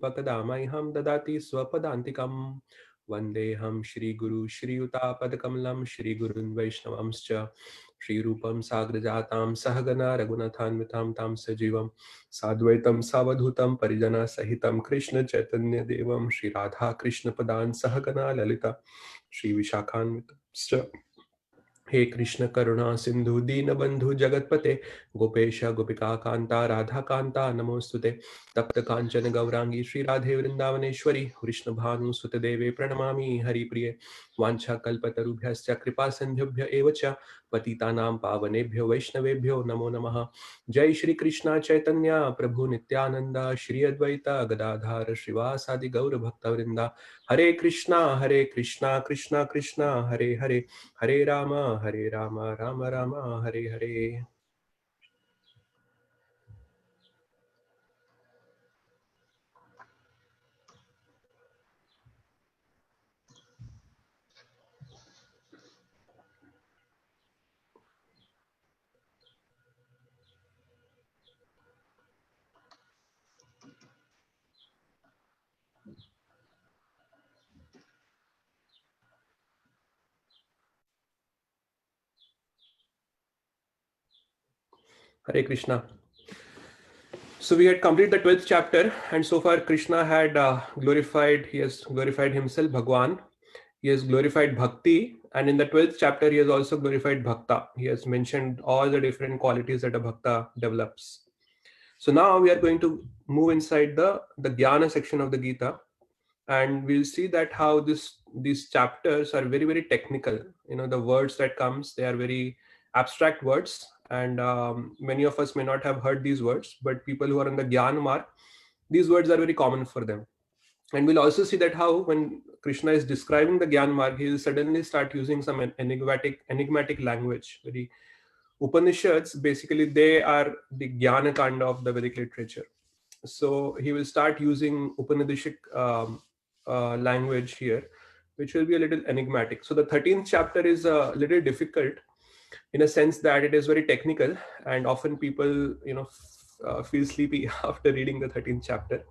स्वल्पकदामह्यं ददाति स्वपदान्तिकम् वन्देऽहं श्रीगुरु श्रीयुतापदकमलं श्रीगुरुन् वैष्णवंश्च श्रीरूपं साग्रजातां सहगना रघुनाथान्वितां तां सजीवं साद्वैतं सावधूतं परिजनसहितं कृष्णचैतन्यदेवं श्रीराधाकृष्णपदान् सहगना ललिता श्रीविशाखान्वितश्च हे कृष्ण करुणा सिंधु दीनबंधु जगतपते गोपेश गोपिका कांता राधा कांता नमोस्तुते तप्त कांचन गौरांगी श्री राधे वृंदावनेश्वरी कृष्ण भानु सुत देवे प्रणमामि हरिप्रिये वांछा कल्पतरुभ्यश्च कृपा सिंधुभ्य एव च पतितानां पावनेभ्यो वैष्णवेभ्यो नमो नमः। जय श्री कृष्ण चैतन्य प्रभु नित्यानंद श्री अद्वैत गदाधार श्रीवासादि गौर भक्तवृंदा हरे Krishna Krishna Krishna Hare Hare Hare Ram Ram Ram Hare Hare. Hare Krishna. So we had completed the 12th chapter, and so far Krishna had glorified, he has glorified himself, Bhagwan. He has glorified Bhakti, and in the 12th chapter, he has also glorified Bhakta. He has mentioned all the different qualities that a Bhakta develops. So now we are going to move inside the Jnana section of the Gita, and we'll see that how these chapters are very, very technical. You know, the words that comes, they are very abstract words, and many of us may not have heard these words, but people who are on the Gyan mark, these words are very common for them. And we'll also see that how when Krishna is describing the Gyan mark, he will suddenly start using some enigmatic language. Very Upanishads, basically, they are the Jnana kanda of the Vedic literature. So he will start using Upanishadic language here, which will be a little enigmatic. So the 13th chapter is a little difficult in a sense that it is very technical, and often people, feel sleepy after reading the 13th chapter.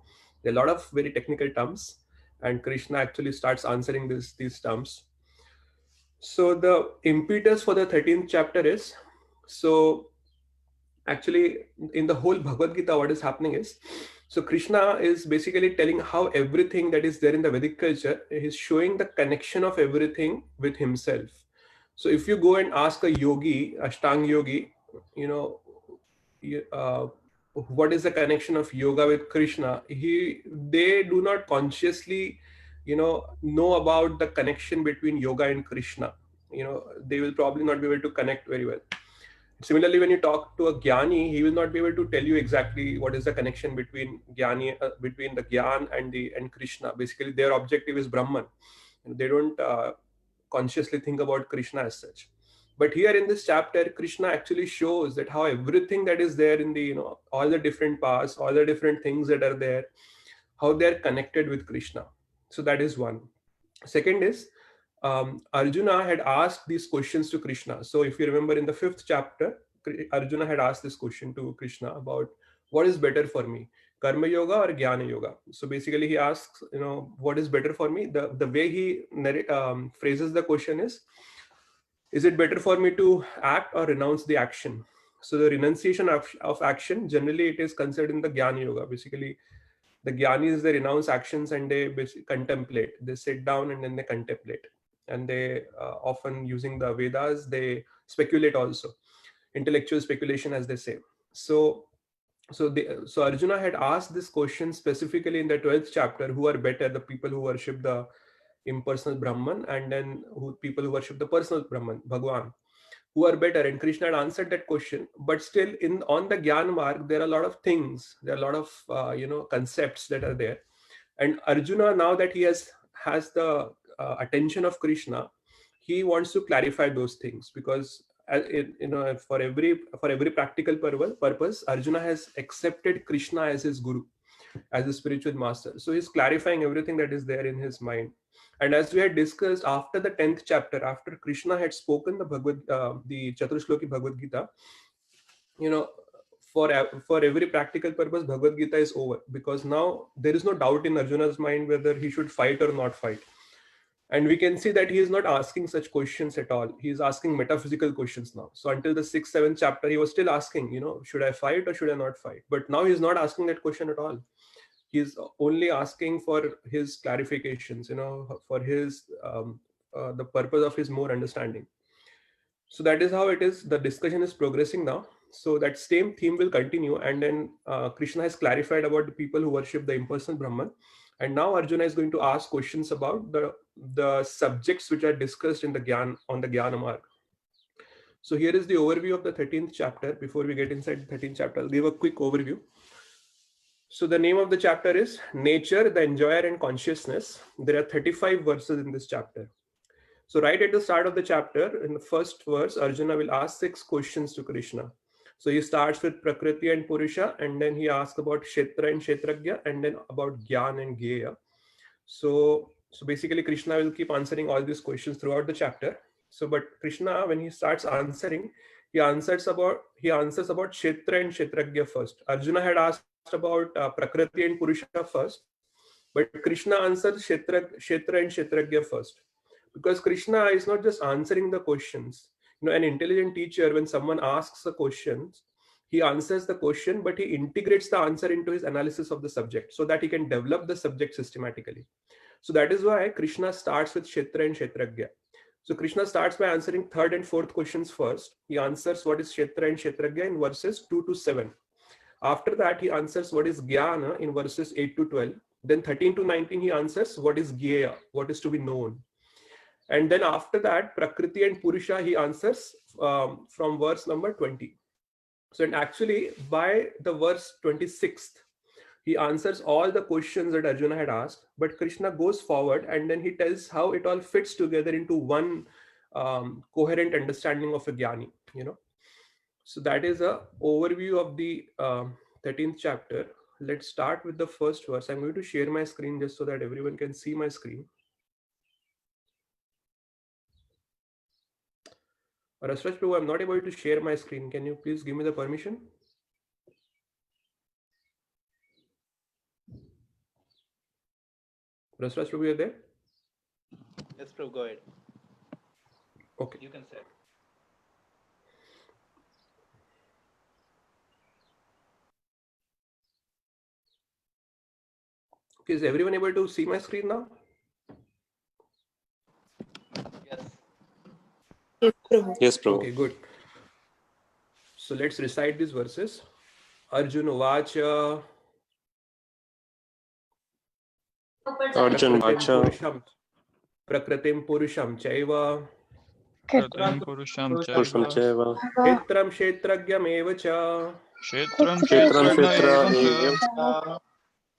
There are a lot of very technical terms, and Krishna actually starts answering these terms. So the impetus for the 13th chapter is, so actually in the whole Bhagavad Gita, what is happening is, so Krishna is basically telling how everything that is there in the Vedic culture is showing the connection of everything with himself. So if you go and ask a yogi, Ashtang yogi, you know, what is the connection of yoga with Krishna, they do not consciously, know about the connection between yoga and Krishna. They will probably not be able to connect very well. Similarly, when you talk to a Jnani, he will not be able to tell you exactly what is the connection between between the Gyan and Krishna. Basically, their objective is Brahman. They don't consciously think about Krishna as such. But here in this chapter, Krishna actually shows that how everything that is there in the, all the different paths, all the different things that are there, how they are connected with Krishna. So that is one. Second is, Arjuna had asked these questions to Krishna. So if you remember in the 5th chapter, Arjuna had asked this question to Krishna about what is better for me, Karma Yoga or Jnana Yoga. So basically he asks, what is better for me? The way he phrases the question is it better for me to act or renounce the action? So the renunciation of action, generally it is considered in the Jnana Yoga. Basically, the Gyanis, they renounce actions and they basically contemplate. They sit down and then they contemplate. And they often using the Vedas, they speculate also. Intellectual speculation, as they say. So Arjuna had asked this question specifically in the 12th chapter, who are better, the people who worship the impersonal Brahman, and then people who worship the personal Brahman, Bhagwan, who are better. And Krishna had answered that question, but still in on the Gyan mark, there are a lot of things, there are a lot of concepts that are there. And Arjuna, now that he has the attention of Krishna, he wants to clarify those things, because for every practical purpose, Arjuna has accepted Krishna as his guru, as a spiritual master. So he's clarifying everything that is there in his mind. And as we had discussed, after the 10th chapter, after Krishna had spoken the Chatushloki Bhagavad Gita, you know, for every practical purpose, Bhagavad Gita is over, because now there is no doubt in Arjuna's mind whether he should fight or not fight. And we can see that he is not asking such questions at all. He is asking metaphysical questions now. So until the 6th, 7th chapter, he was still asking, should I fight or should I not fight? But now he is not asking that question at all. He is only asking for his clarifications, for his the purpose of his more understanding. So that is how it is. The discussion is progressing now. So that same theme will continue, and then Krishna has clarified about the people who worship the impersonal Brahman, and now Arjuna is going to ask questions about the subjects which are discussed in the Jnana Marg. So here is the overview of the 13th chapter. Before we get inside the 13th chapter, I'll give a quick overview. So the name of the chapter is Nature, the Enjoyer and Consciousness. There are 35 verses in this chapter. So right at the start of the chapter, in the first verse, Arjuna will ask 6 questions to Krishna. So he starts with Prakriti and Purusha, and then he asks about Kshetra and Kshetragya, and then about Gyan and Gyeya. So basically Krishna will keep answering all these questions throughout the chapter. So but Krishna, when he starts answering, he answers about Kshetra and Kshetragya first. Arjuna had asked about Prakriti and Purusha first, but Krishna answers Kshetra and Kshetragya first. Because Krishna is not just answering the questions. An intelligent teacher, when someone asks a question, he answers the question, but he integrates the answer into his analysis of the subject so that he can develop the subject systematically. So that is why Krishna starts with Kshetra and Kshetragya. So Krishna starts by answering 3rd and 4th questions first. He answers what is Kshetra and Kshetragya in verses 2 to 7. After that, he answers what is Jnana in verses 8 to 12. Then 13 to 19, he answers what is Gyeya, what is to be known. And then after that, Prakriti and Purusha, he answers from verse number 20. So and actually, by the verse 26th, he answers all the questions that Arjuna had asked, but Krishna goes forward and then he tells how it all fits together into one coherent understanding of a jnani, So that is a overview of the 13th chapter. Let's start with the first verse. I'm going to share my screen just so that everyone can see my screen. Rasraj Prabhu, I'm not able to share my screen. Can you please give me the permission? Rasraj Prabhu, you're there? Yes, Prabhu, go ahead. Okay. You can say. Okay, is everyone able to see my screen now? Yes. Yes, Prabhu. Yes, Prabhu. Okay, good. So let's recite these verses. Arjuna Vacha. Arjun Vacha. Prakritim Purusham Chaiva. Purusham Chaiva. Kshetram Kshetragyam Evacha. Kshetram Kshetragyam Evacha.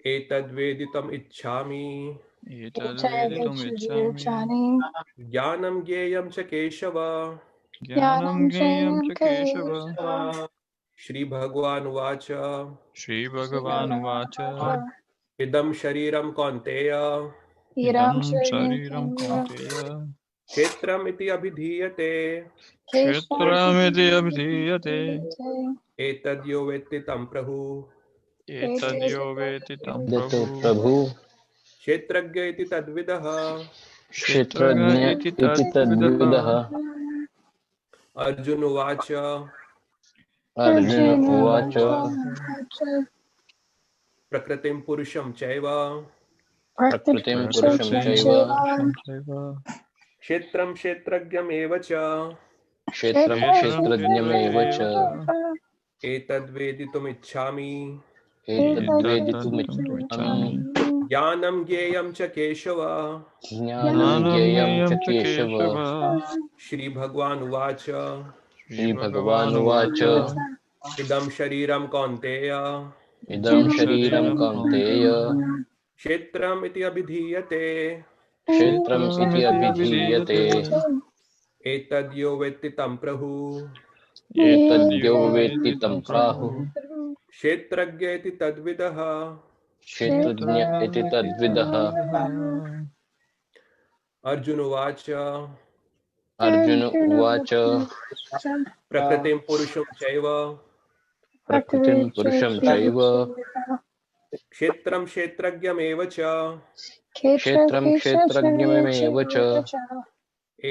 Etad Veditam Ichchami. Jnanam Gyeyam Cha Keshava. Jnanam Gyeyam Cha Keshava. Shri Bhagwan Vacha. Shri Bhagavan Vacha. Idam Shariram Kaunteya. Idam Shariram Kaunteya. Kshetram iti abhidhiyate. Kshetram iti abhidhiyate. Etadyo vetti tam prahu. Etadyo veti tam prabhu. Kshetragya iti tadvidaha. Kshetragya iti tadvidaha. Arjuna Vacha. Arjuna Uvacha. Prakritim Purusham Chaiva. Prakritim Purusham Chaiva. Kshetram Kshetragyam Evacha. Kshetram Kshetrajnam Evacha. Etad Veditum Ichchami. Etad Veditum Ichchami. Jnanam Gyeyam Cha Keshava. Jnanam Gyeyam Cha Keshava. Shri Bhagwan Uvacha. Shri Bhagavan Uvacha. Idam Shariram Kaunteya. Idam Shariram Kaunteya. Kshetram iti abhidhiyate. Kshetram iti abhidhiyate. Etadyo vetti tam prahu. Etadyo veti tam prahu. Kshetragya iti tadvidaha. Kshetrajna iti tadvidaha. Arjuna Vacha. Arjuna Uvacha. Prakritim Purusham Chaiva. प्रकृतिं पुरुषं चैव क्षेत्रं क्षेत्रज्ञमेव च क्षेत्रं क्षेत्रज्ञमेव च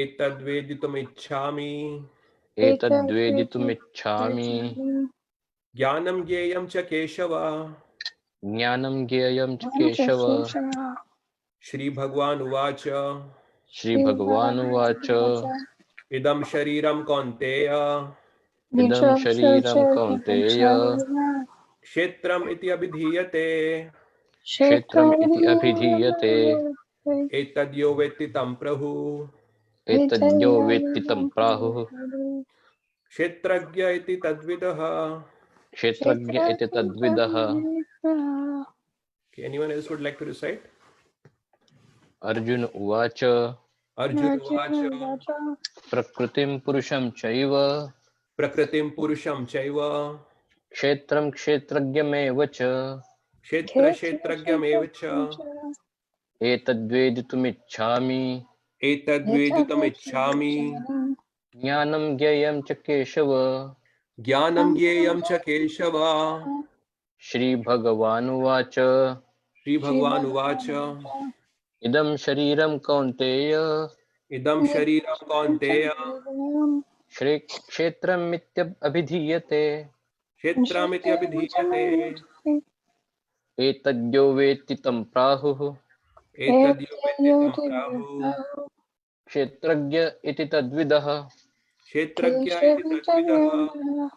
एतद्वेदितुमिच्छामि एतद्वेदितुमिच्छामि ज्ञानं ज्ञेयं च केशव ज्ञानं ज्ञेयं च केशव श्रीभगवानुवाच श्रीभगवानुवाच इदं शरीरं कौन्तेय इदं शरीरं कौन्तेय क्षेत्रम् इति अभिधीयते क्षेत्रम् इति अभिधीयते एतद्यो वेत्ति तं प्रभुः एतद्यो वेत्ति तं प्राहुः क्षेत्रज्ञ इति तद्विदः क्षेत्रज्ञ इति तद्विदः Anyone else would like to recite? Arjun उवाच अर्जुन उवाच प्रकृतिं पुरुषं चैव प्रकृतिं पुरुषं चैव क्षेत्रं क्षेत्रज्ञमेव च क्षेत्रक्षेत्रज्ञमेव च एतद्वेदितुमिच्छामि एतद्वेदितुमिच्छामि ज्ञानं ज्ञेयं च केशव ज्ञानं ज्ञेयं च केशव श्रीभगवानुवाच श्रीभगवानुवाच इदं शरीरं कौन्तेय इदं शरीरं कौन्तेय क्षेत्रमित्यभिधीयते क्षेत्रमिति अभिधीयते एतद्यो वेत्ति तं प्राहुः एतद्यो वेत्ति तं प्राहुः क्षेत्रज्ञ इति तद्विदः क्षेत्रज्ञ इति तद्विदः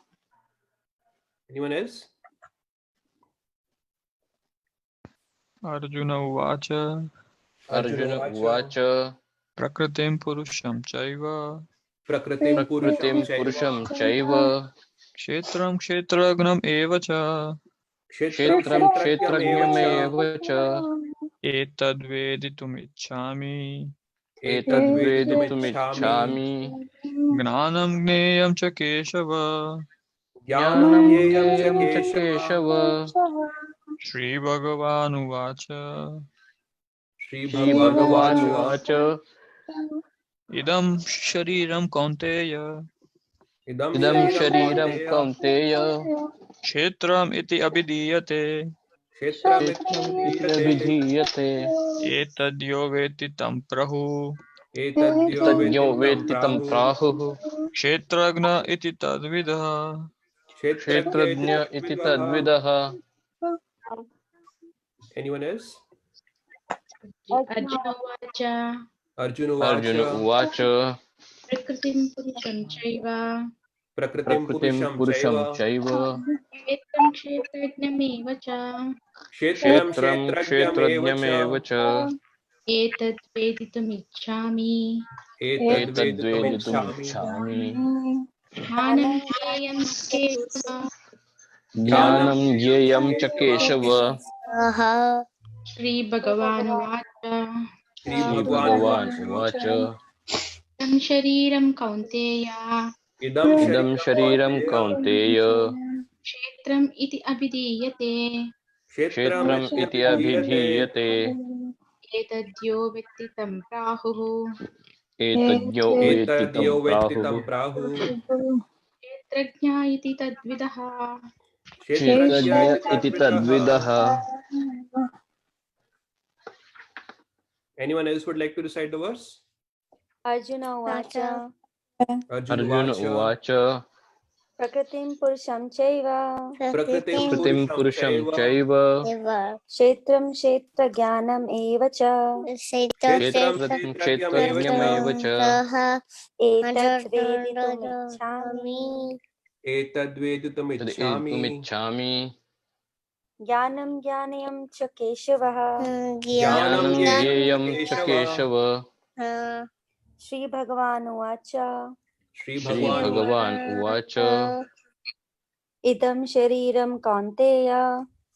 Anyone else? अर्जुन उवाच अर्जुन उवाच प्रकृतिं पुरुषं चैव प्रकृतिं प्रकृतिं पुरुषं चैव क्षेत्रं क्षेत्रज्ञम् एव च क्षेत्रं क्षेत्रज्ञमेव च एतद्वेदितुमिच्छामि एतद्वेदितुमिच्छामि ज्ञानं ज्ञेयं च केशव ज्ञानं ज्ञेयं च केशव श्रीभगवानुवाच श्रीभगवानुवाच इदं शरीरं कौन्तेय इदं शरीरं कौन्तेय क्षेत्रम् इति अभिधीयते क्षेत्रमित्यभिधीयते एतद्यो वेत्ति तं प्रहुः एतद्यो वेत्ति तं प्राहुः क्षेत्रज्ञ इति तद्विदः क्षेत्रज्ञ इति तद्विदः Anyone else? अर्जुनोवाच अर्जुन अर्जुन उवाच उवाच प्रकृतिं पुरुषं चैव प्रकृतिं प्रकृतिं पुरुषं चैव क्षेत्रं क्षेत्रज्ञमेव च क्षेत्रं क्षेत्रं क्षेत्रज्ञमेव च एतद्वेदितुमिच्छामि एतद्वेदितुमिच्छामि ज्ञानं ज्ञेयं केशव ज्ञानं ज्ञेयं च केशव श्रीभगवानुवाच श्रीभगवानुवाच इदं शरीरं कौन्तेय इदं शरीरं कौन्तेय क्षेत्रम् इति अभिधीयते क्षेत्रम् इति अभिधीयते एतद्यो वेत्ति तं प्राहुः एतद्यो वेत्ति एतद्यो तं वेत्ति तं प्राहुः प्राहुः क्षेत्रज्ञ इति तद्विदः क्षेत्रज्ञ इति तद्विदः Anyone else would like to recite the verse? Arjun उवाच अर्जुन उवाच प्रकृतिं पुरुषं चैव प्रकृतिं पुरुषं चैव क्षेत्रं क्षेत्रज्ञानम् एव च क्षेत्रं क्षेत्रज्ञमेव च एतद्वेदितुमिच्छामि एतद्वेदितुमिच्छामि ज्ञानं ज्ञानयं च केशवः ज्ञानं ज्ञेयं च केशव श्रीभगवानुवाच श्रीभगवान् उवाच इदं शरीरं कौन्तेय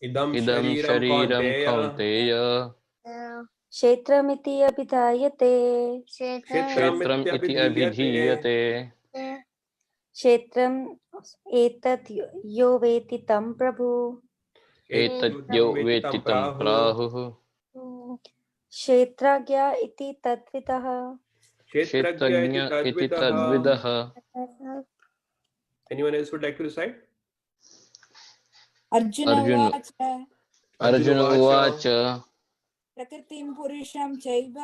इदं इदं शरीरं कौन्तेय क्षेत्रमिति अभिधायते क्षेत्रम् इति अभिधीयते क्षेत्रम् एतत् यो वेत्ति तं प्रभु एतद्यो वेत्ति तं प्राहुः क्षेत्रज्ञ इति तद्विदः क्षेत्रज्ञ इति तद्विदः Anyone else would like to recite? Arjun Arjun उवाच अर्जुन उवाच प्रकृतिं पुरुषं चैव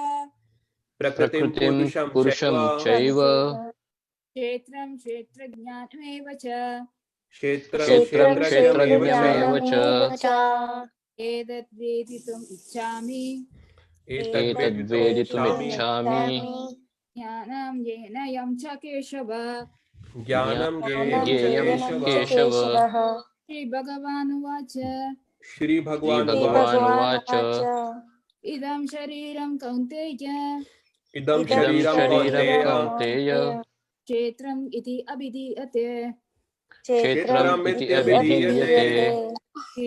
प्रकृतिं प्रकृतिं पुरुषं पुरुषं चैव चैव क्षेत्रं क्षेत्रज्ञानमेव च क्षेत्रं क्षेत्रज्ञमेव च एतद्वेदितुम् इच्छामि एतद्वेदितुमिच्छामि ज्ञानं येन यं च केशव। ज्ञानं ज्ञेयं च ज्ञेयं केशव। केशव। श्रीभगवानुवाच श्रीभगवानुवाच इदं शरीरं कौन्तेय इदं इदं शरीरं शरीरं कौन्तेय कौन्तेय क्षेत्रम् इति अभिधीयते। क्षेत्रम् इति अभिधीयते।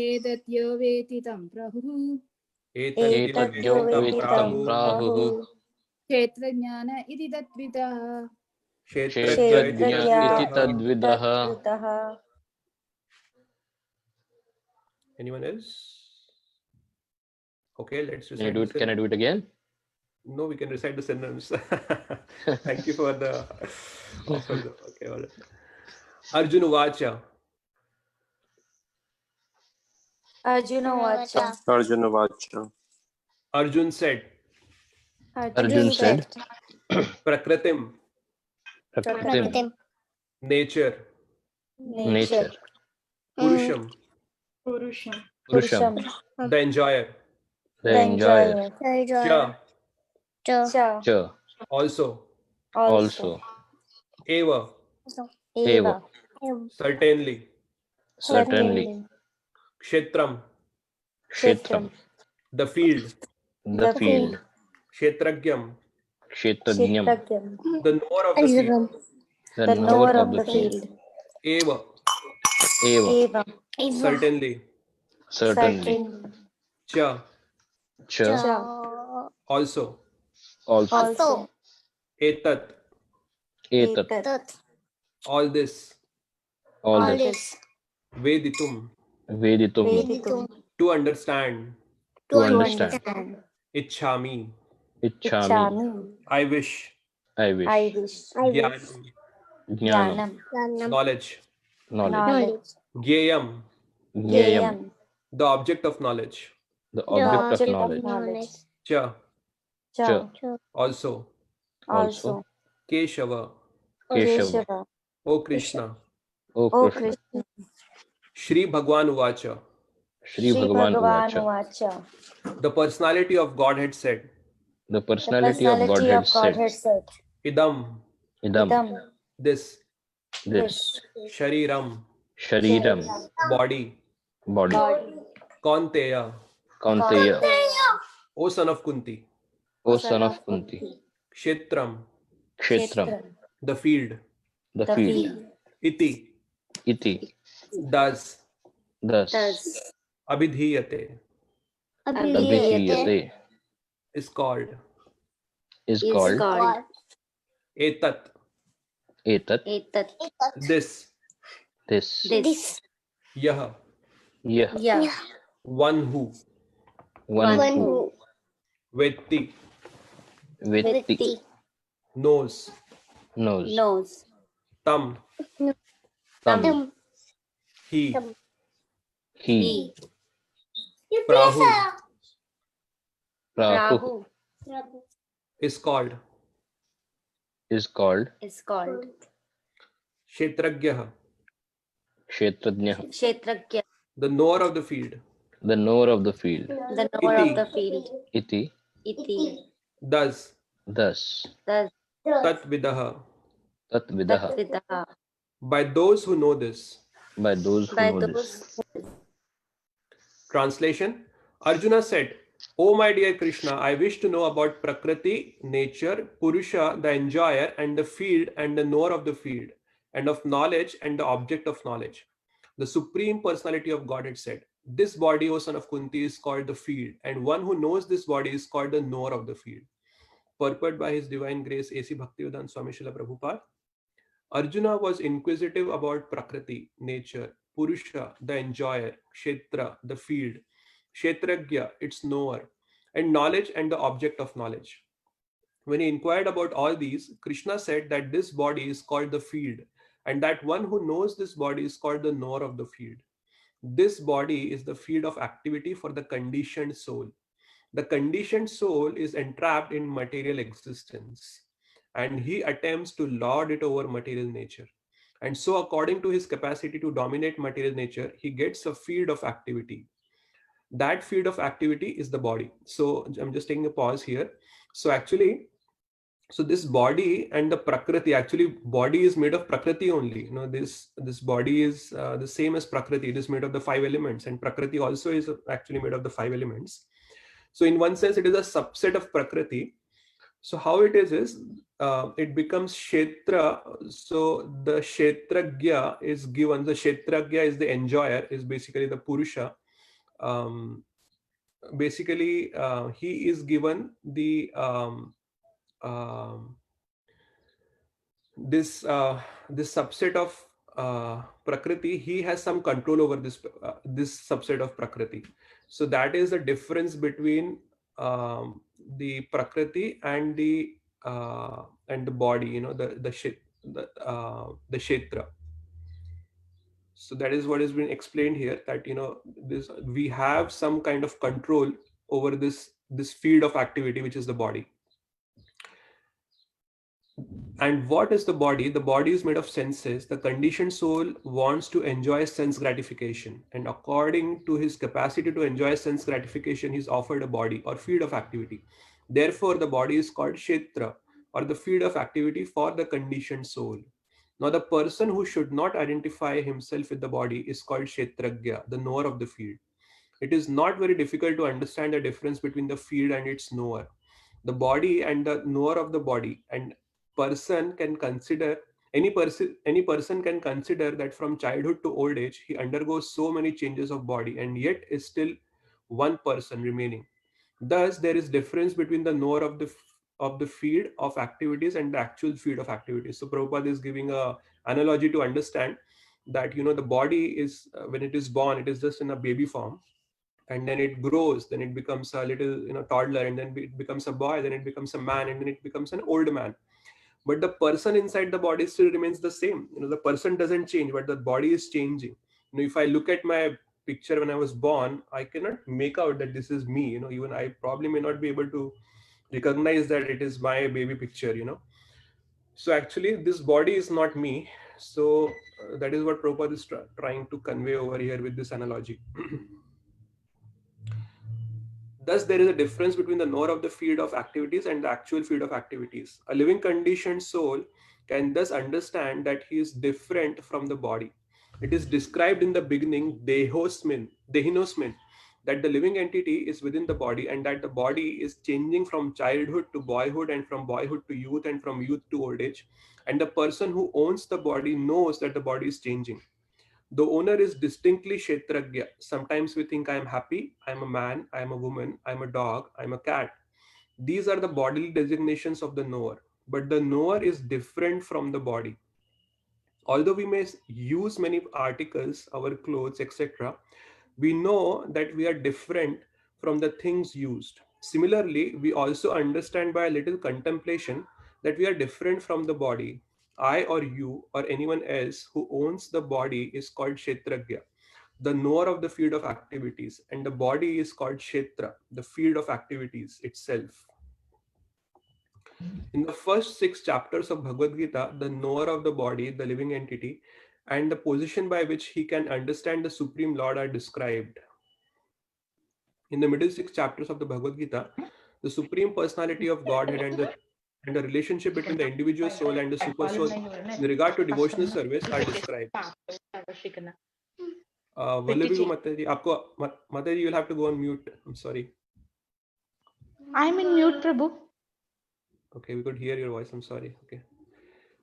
एतत् यो वेत्ति तं प्रहुः एतद्यो वेत्ति तं प्राहुः क्षेत्रज्ञान इति तद्विदः। क्षेत्रज्ञ इति तद्विदः। Anyone else? Okay, let's Can I recite do it? Can I do it again? No, we can recite the synonyms. Thank you for the offer. Okay, all right. Arjun Vacha. Arjuna Vacha. Arjuna Vacha. Arjun said, Arjun said, Prakritim, Prakritim, nature, nature, Purusham, Purusham, the enjoyer, the enjoyer, Cha, Cha, also, Eva, Eva, certainly, Kshetram, Kshetram, the field, the field, Kshetragyam, Kshetrajnam, the knower of the field, the knower of the field, Eva, Eva, certainly, Cha, also, Etat, all this, Veditum, to understand, Ichhami, I wish, Jnanam, Jnanam, knowledge, knowledge, Gyayam, Gyayam, the object of knowledge, the object of knowledge, Cha, also, also, Keshava, Keshava, O Krishna, O Krishna, Shri Bhagwan Uvacha, Shri Bhagavan Uvacha, the personality of Godhead said, the personality of Godhead said, Idam, Idam, this, Shariram, Shariram, body, body, Kaunteya, Kaunteya, O son of Kunti, O son of Kunti, Kshetram, Kshetram, the field, the field, Iti, Iti, thus, Abhidhiyate, Abhidhiyate, is called, Etat, Etat, this, Yah, one who, Vetti, knows, Tam, he, Prahu, is called, Kshetragyah, Kshetrajnah, the knower of the field, the knower of the field, Iti, Iti, thus, thus, Tatvidaha, Tatvidaha, by those who know this. by those who know this. Translation: Arjuna said, "O my dear Krishna, I wish to know about Prakriti, nature, Purusha, the enjoyer, and the field and the knower of the field, and of knowledge and the object of knowledge." The Supreme Personality of Godhead said, "This body, O son of Kunti, is called the field, and one who knows this body is called the knower of the field." Purport by His Divine Grace A.C. Bhaktivedanta Swami Srila Prabhupada. Arjuna was inquisitive about Prakriti, nature, Purusha, the enjoyer, Kshetra, the field, Kshetragya, its knower, and knowledge and the object of knowledge. When he inquired about all these, Krishna said that this body is called the field, and that one who knows this body is called the knower of the field. This body is the field of activity for the conditioned soul. The conditioned soul is entrapped in material existence, and he attempts to lord it over material nature. And so, according to his capacity to dominate material nature, he gets a field of activity. That field of activity is the body. So, I'm just taking a pause here. So, actually, so this body and the prakriti, actually body is made of prakriti only. This body is the same as prakriti. It is made of the 5 elements, and prakriti also is actually made of the 5 elements. So in one sense it is a subset of prakriti. So how it is it becomes kshetra. So the kshetragya is given. The kshetragya is the enjoyer, is basically the purusha. Basically he is given the this subset of prakriti. He has some control over this subset of prakriti. So that is the difference between the prakriti and the body, the kshetra. So that is what has been explained here, that this, we have some kind of control over this field of activity, which is the body. And what is the body? The body is made of senses. The conditioned soul wants to enjoy sense gratification, and according to his capacity to enjoy sense gratification, he's offered a body or field of activity. Therefore, the body is called kshetra, or the field of activity for the conditioned soul. Now, the person who should not identify himself with the body is called kshetragya, the knower of the field. It is not very difficult to understand the difference between the field and its knower. The body and the knower of the body, and person can consider any person can consider that from childhood to old age he undergoes so many changes of body, and yet is still one person remaining. Thus there is difference between the knower of the field of activities and the actual field of activities. So Prabhupada is giving a analogy to understand that the body is when it is born, it is just in a baby form, and then it grows, then it becomes a little toddler, and then it becomes a boy, then it becomes a man, and then it becomes an old man. But the person inside the body still remains the same. The person doesn't change, but the body is changing. If I look at my picture when I was born, I cannot make out that this is me. Even I probably may not be able to recognize that it is my baby picture. So actually this body is not me. So that is what Prabhupada is trying to convey over here with this analogy. Thus, there is a difference between the knower of the field of activities and the actual field of activities. A living conditioned soul can thus understand that he is different from the body. It is described in the beginning, dehinosmin, that the living entity is within the body, and that the body is changing from childhood to boyhood, and from boyhood to youth, and from youth to old age. And the person who owns the body knows that the body is changing. The owner is distinctly kshetragya. Sometimes we think I am happy, I am a man, I am a woman, I am a dog, I am a cat. These are the bodily designations of the knower. But the knower is different from the body. Although we may use many articles, our clothes, etc., we know that we are different from the things used. Similarly, we also understand by a little contemplation that we are different from the body. I or you or anyone else who owns the body is called kshetragya, the knower of the field of activities, and the body is called kshetra, the field of activities itself. In the first 6 chapters of Bhagavad Gita, the knower of the body, the living entity, and the position by which he can understand the Supreme Lord are described. In the middle 6 chapters of the Bhagavad Gita, the Supreme Personality of Godhead and the relationship between the individual soul and the super soul in regard to devotional service are described. Vallavi Mataji, Mataji, you'll have to go on mute. I'm sorry. I'm in mute, Prabhu. Okay, we could hear your voice. I'm sorry. Okay.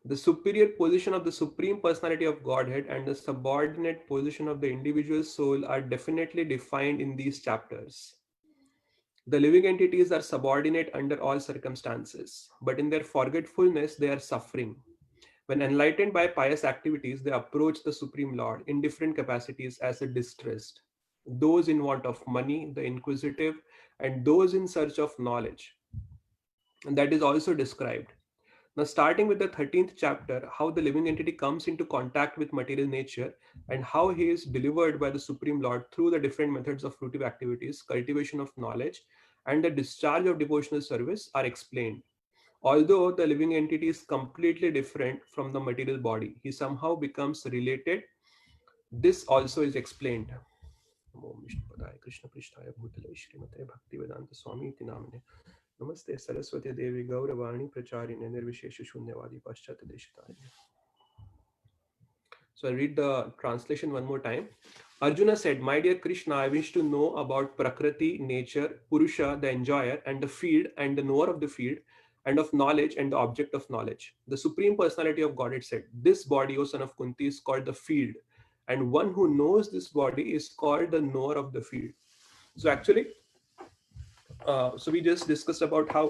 The superior position of the Supreme Personality of Godhead and the subordinate position of the individual soul are definitely defined in these chapters. The living entities are subordinate under all circumstances, but in their forgetfulness, they are suffering. When enlightened by pious activities, they approach the Supreme Lord in different capacities as the distressed, those in want of money, the inquisitive, and those in search of knowledge. And that is also described. Now, starting with the 13th chapter, how the living entity comes into contact with material nature and how he is delivered by the Supreme Lord through the different methods of fruitive activities, cultivation of knowledge, and the discharge of devotional service are explained. Although the living entity is completely different from the material body, he somehow becomes related. This also is explained. Om Vishnu Padaya Krishna Prishtaya Bhutale Shrimate Bhaktivedanta Swami iti namine. Namaste Saraswati Devi Gauravani Pracharine Nirvishesha Shunyavadi Paschat Deshitarine. So I'll read the translation one more time. Arjuna said, "My dear Krishna, I wish to know about Prakriti, nature, Purusha, the enjoyer, and the field, and the knower of the field, and of knowledge, and the object of knowledge." The Supreme Personality of Godhead said, "This body, O son of Kunti, is called the field, and one who knows this body is called the knower of the field." So actually, so we just discussed about how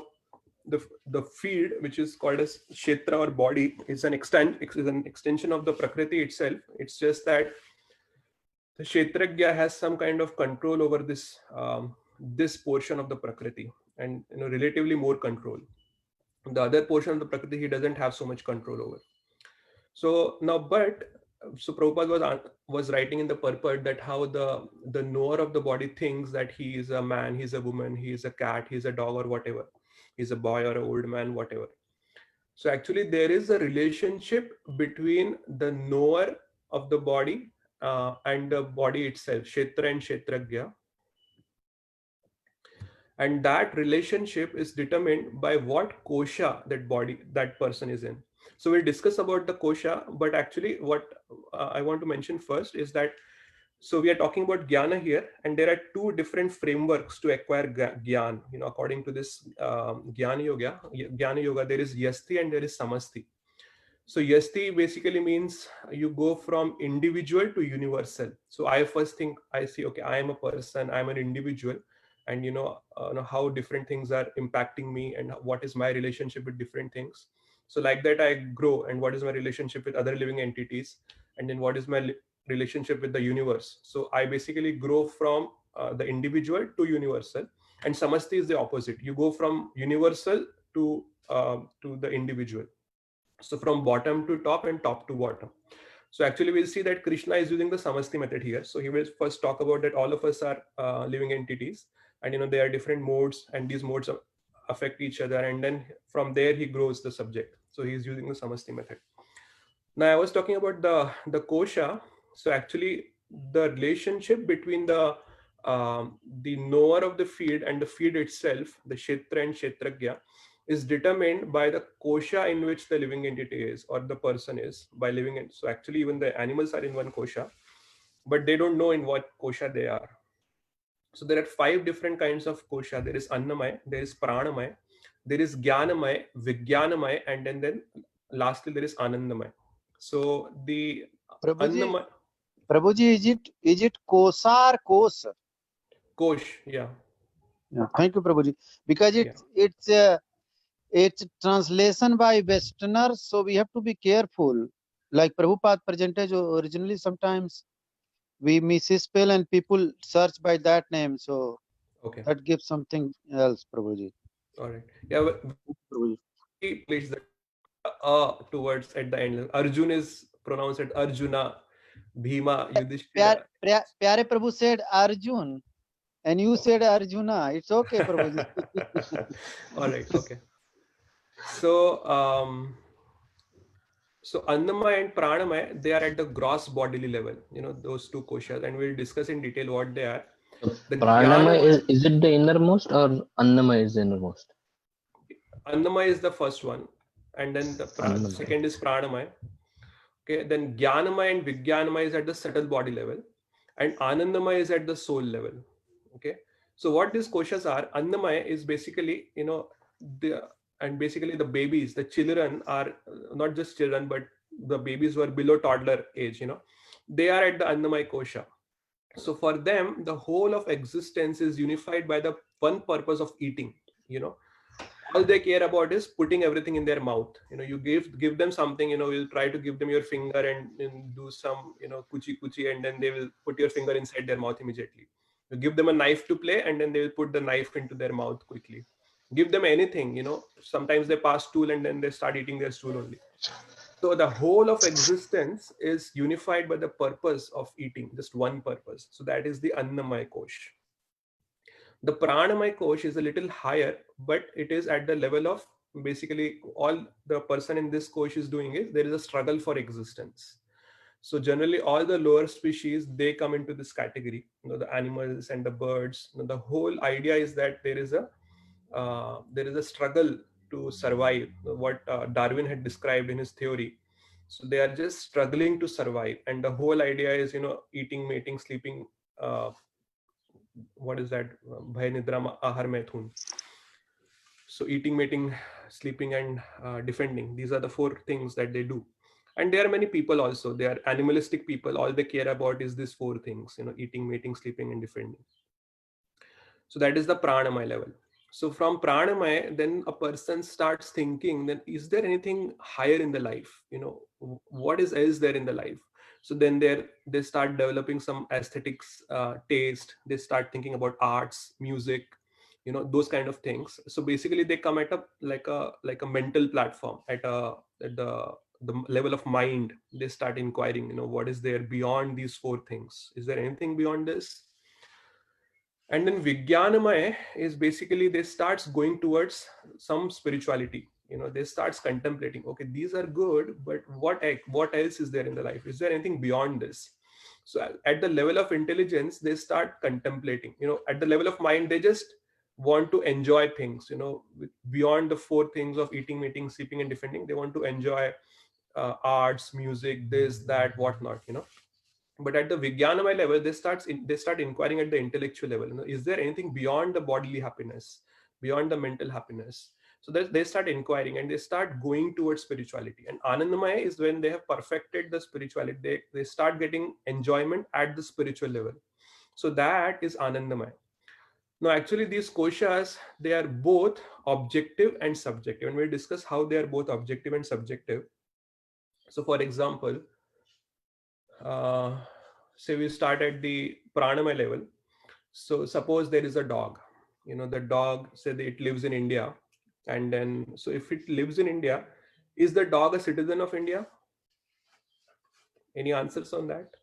the field, which is called as kshetra or body, is an extension of the Prakriti itself. It's just that the kshetragya has some kind of control over this this portion of the Prakriti, and relatively more control. The other portion of the Prakriti he doesn't have so much control over. So now, so Prabhupada was writing in the purport that how the knower of the body thinks that he is a man, he's a woman, he is a cat, he's a dog, or whatever. He's a boy or an old man, whatever. So actually there is a relationship between the knower of the body and the body itself, Kshetra and Kshetragya. And that relationship is determined by what kosha that person is in. So we'll discuss about the kosha, but actually what I want to mention first is that, so we are talking about jnana here, and there are two different frameworks to acquire jnana. According to this jnana yoga, there is yasti and there is samasti. So yasti basically means you go from individual to universal. So I first think, I see, okay, I am a person, I'm an individual, and how different things are impacting me and what is my relationship with different things. So like that I grow, and what is my relationship with other living entities, and then what is my relationship with the universe. So I basically grow from the individual to universal, and samasti is the opposite. You go from universal to the individual. So from bottom to top and top to bottom. So actually we'll see that Krishna is using the samasti method here. So he will first talk about that all of us are living entities, and there are different modes, and these modes affect each other, and then from there he grows the subject. So he's using the samasti method. Now I was talking about the kosha. So actually the relationship between the knower of the field and the field itself, the kshetra and kshetragya, is determined by the kosha in which the living entity is, or the person is, by living in. So actually even the animals are in one kosha, but they don't know in what kosha they are. So there are 5 different kinds of kosha. There is annamaya, there is pranamaya, there is jnanamaya, vijnanamaya, and then lastly there is anandamaya. So the Prabhuji, is it kosa or kos? Kosh, yeah. Thank you, Prabhuji. Because it's translation by Westerners, so we have to be careful. Like Prabhupada presented originally, sometimes we misspell and people search by that name, so Okay, that gives something else, Prabhuji. all right. Yeah, Prabhuji. he placed the towards at the end. Arjun is pronounced as Arjuna, Bhima, Yudhishthira. Pyare Prabhu said Arjun, and you said Arjuna. It's okay, Prabhuji. All right, okay. So so annamaya and pranamaya, they are at the gross bodily level, those 2 koshas, and we'll discuss in detail what they are. The Pranamaya is it the innermost, or Annamaya is the innermost? Annamaya is the first one, and then the second is pranamaya. Okay, then jnanamaya and vijnanamaya is at the subtle body level, and anandamaya is at the soul level. Okay, so what these koshas are, annamaya is basically, basically the babies, the children are not just children, but the babies who are below toddler age, they are at the annamaya kosha. So for them, the whole of existence is unified by the one purpose of eating. All they care about is putting everything in their mouth. You give them something, you'll try to give them your finger and do some, kuchi, and then they will put your finger inside their mouth immediately. You give them a knife to play, and then they will put the knife into their mouth quickly. Give them anything, sometimes they pass stool and then they start eating their stool only. So the whole of existence is unified by the purpose of eating, just one purpose. So that is the Annamaya Kosh. The Pranamaya Kosh is a little higher, but it is at the level of basically all the person in this Kosh is doing is there is a struggle for existence. So generally all the lower species, they come into this category, the animals and the birds. The whole idea is that there is a struggle to survive, what Darwin had described in his theory. So they are just struggling to survive, and the whole idea is eating, mating, sleeping, what is that, bhay nidra ahar maithun. So eating, mating, sleeping, and defending, these are the 4 things that they do. And there are many people also, they are animalistic people, all they care about is these 4 things, eating, mating, sleeping, and defending. So that is the pranamaya level. So from pranamaya, then a person starts thinking, then is there anything higher in the life? What is else there in the life? So then they start developing some aesthetics taste. They start thinking about arts, music, those kind of things. So basically they come at a mental platform, at the level of mind. They start inquiring, what is there beyond these 4 things? Is there anything beyond this? And then Vijnanamaya is basically they starts going towards some spirituality. They starts contemplating, okay, these are good, but what else is there in the life? Is there anything beyond this? So at the level of intelligence, they start contemplating. At the level of mind, they just want to enjoy things. Beyond the 4 things of eating, mating, sleeping, and defending, they want to enjoy arts, music, this, that, whatnot. But at the Vijnanamaya level, they start inquiring at the intellectual level. Is there anything beyond the bodily happiness, beyond the mental happiness? So they start inquiring and they start going towards spirituality. And Anandamaya is when they have perfected the spirituality. They start getting enjoyment at the spiritual level. So that is Anandamaya. Now, actually, these koshas, they are both objective and subjective. And we'll discuss how they are both objective and subjective. So, for example, say we start at the pranamaya level. So suppose there is a dog, the dog, say that it lives in India. And then, so if it lives in India, is the dog a citizen of India? Any answers on that?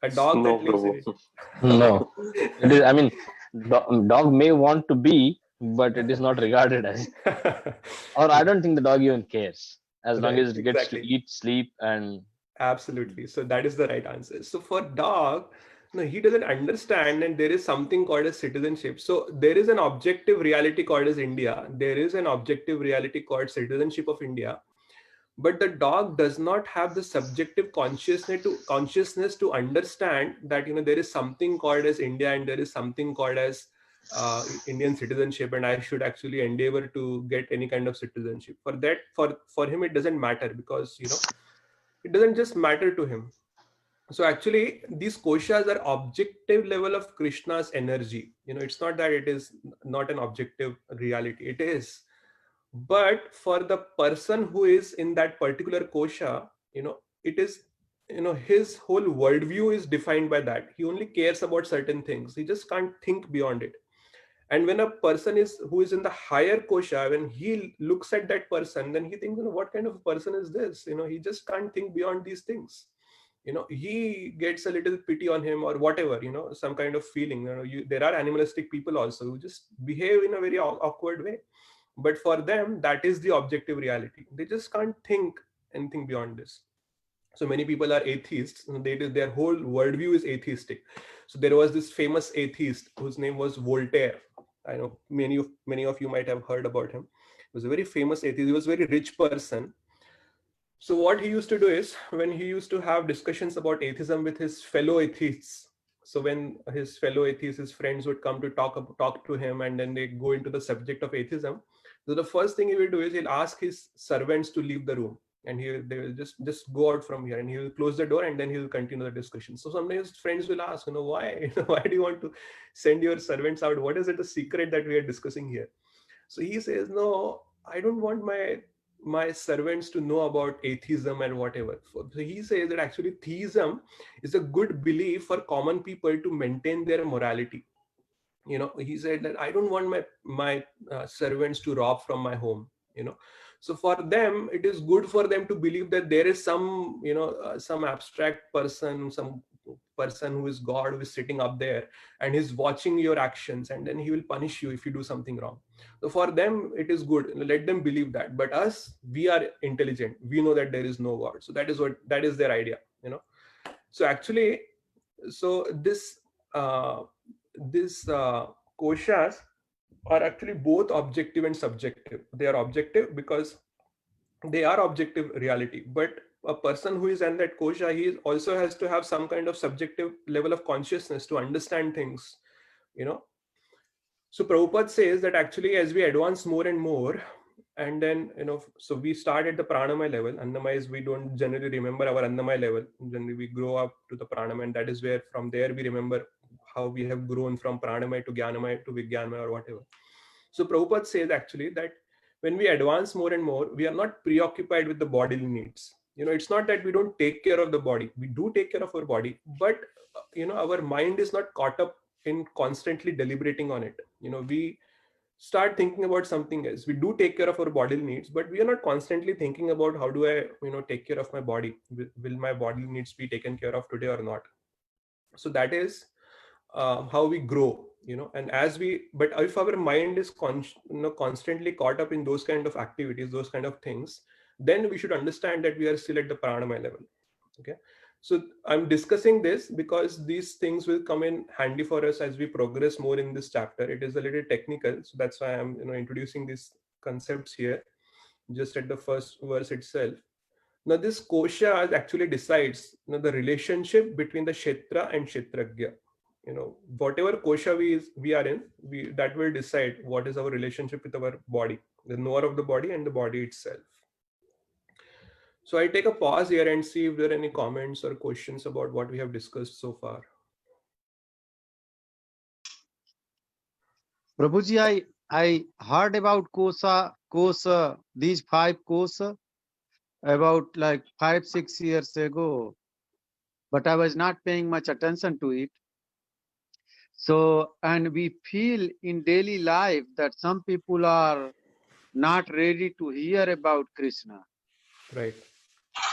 A dog No, that lives in Prabhu. No, it is. I mean, dog may want to be, but it is not regarded as. Or I don't think the dog even cares, as long Right, as it gets to exactly. eat, sleep, and Absolutely. So that is the right answer. So for dog, no, he doesn't understand, and there is something called as citizenship. So there is an objective reality called as India. There is an objective reality called citizenship of India. But the dog does not have the subjective consciousness to understand that there is something called as India and there is something called as Indian citizenship, and I should actually endeavor to get any kind of citizenship. For that, for him, it doesn't matter, because it doesn't just matter to him. So actually, these koshas are objective level of Krishna's energy. It's not that it is not an objective reality. It is. But for the person who is in that particular kosha, it is, his whole worldview is defined by that. He only cares about certain things. He just can't think beyond it. And when a person who is in the higher kosha, when he looks at that person, then he thinks, what kind of person is this? He just can't think beyond these things. He gets a little pity on him or whatever, some kind of feeling. There are animalistic people also who just behave in a very awkward way. But for them, that is the objective reality. They just can't think anything beyond this. So many people are atheists. Their whole worldview is atheistic. So there was this famous atheist whose name was Voltaire. I know many of you might have heard about him. He was a very famous atheist. He was a very rich person. So what he used to do is, when he used to have discussions about atheism with his fellow atheists, so when his fellow atheists, his friends would come to talk to him, and then they go into the subject of atheism. So the first thing he will do is he'll ask his servants to leave the room, and they will just go out from here, and he will close the door, and then he will continue the discussion. So sometimes friends will ask, why, why do you want to send your servants out? What is it, the secret that we are discussing here? So he says, no, I don't want my servants to know about atheism and whatever. So he says that actually theism is a good belief for common people to maintain their morality. He said that I don't want my servants to rob from my home. So for them, it is good for them to believe that there is some abstract person, some person who is God, who is sitting up there and he's watching your actions, and then he will punish you if you do something wrong. So for them it is good, let them believe that. But us, we are intelligent, we know that there is no God. So that is their idea. So actually, so this koshas are actually both objective and subjective. They are objective because they are objective reality, but a person who is in that kosha, also has to have some kind of subjective level of consciousness to understand things. you know so Prabhupada says that actually as we advance more and more, and then so we start at the pranamaya level. Annamaya is, we don't generally remember our annamaya level. Generally we grow up to the pranamaya, and that is where from there we remember how we have grown from pranamaya to jnanamaya to vijnanamaya or whatever. So Prabhupada says actually that when we advance more and more, we are not preoccupied with the bodily needs. It's not that we don't take care of the body. We do take care of our body, but our mind is not caught up in constantly deliberating on it. We start thinking about something else. We do take care of our bodily needs, but we are not constantly thinking about how do I take care of my body. Will my bodily needs be taken care of today or not? So that is how we grow. And but if our mind is constantly caught up in those kind of activities, those kind of things, then we should understand that we are still at the pranamaya level. Okay, so I'm discussing this because these things will come in handy for us as we progress more in this chapter. It is a little technical, so that's why I'm introducing these concepts here just at the first verse itself. Now this kosha actually decides the relationship between the kshetra and kshetragya. Whatever kosha we are in, that will decide what is our relationship with our body, the knower of the body and the body itself. So I take a pause here and see if there are any comments or questions about what we have discussed so far. Prabhuji, I heard about kosa, these 5 kosa about like 5-6 years ago, but I was not paying much attention to it. So, and we feel in daily life that some people are not ready to hear about Krishna. Right.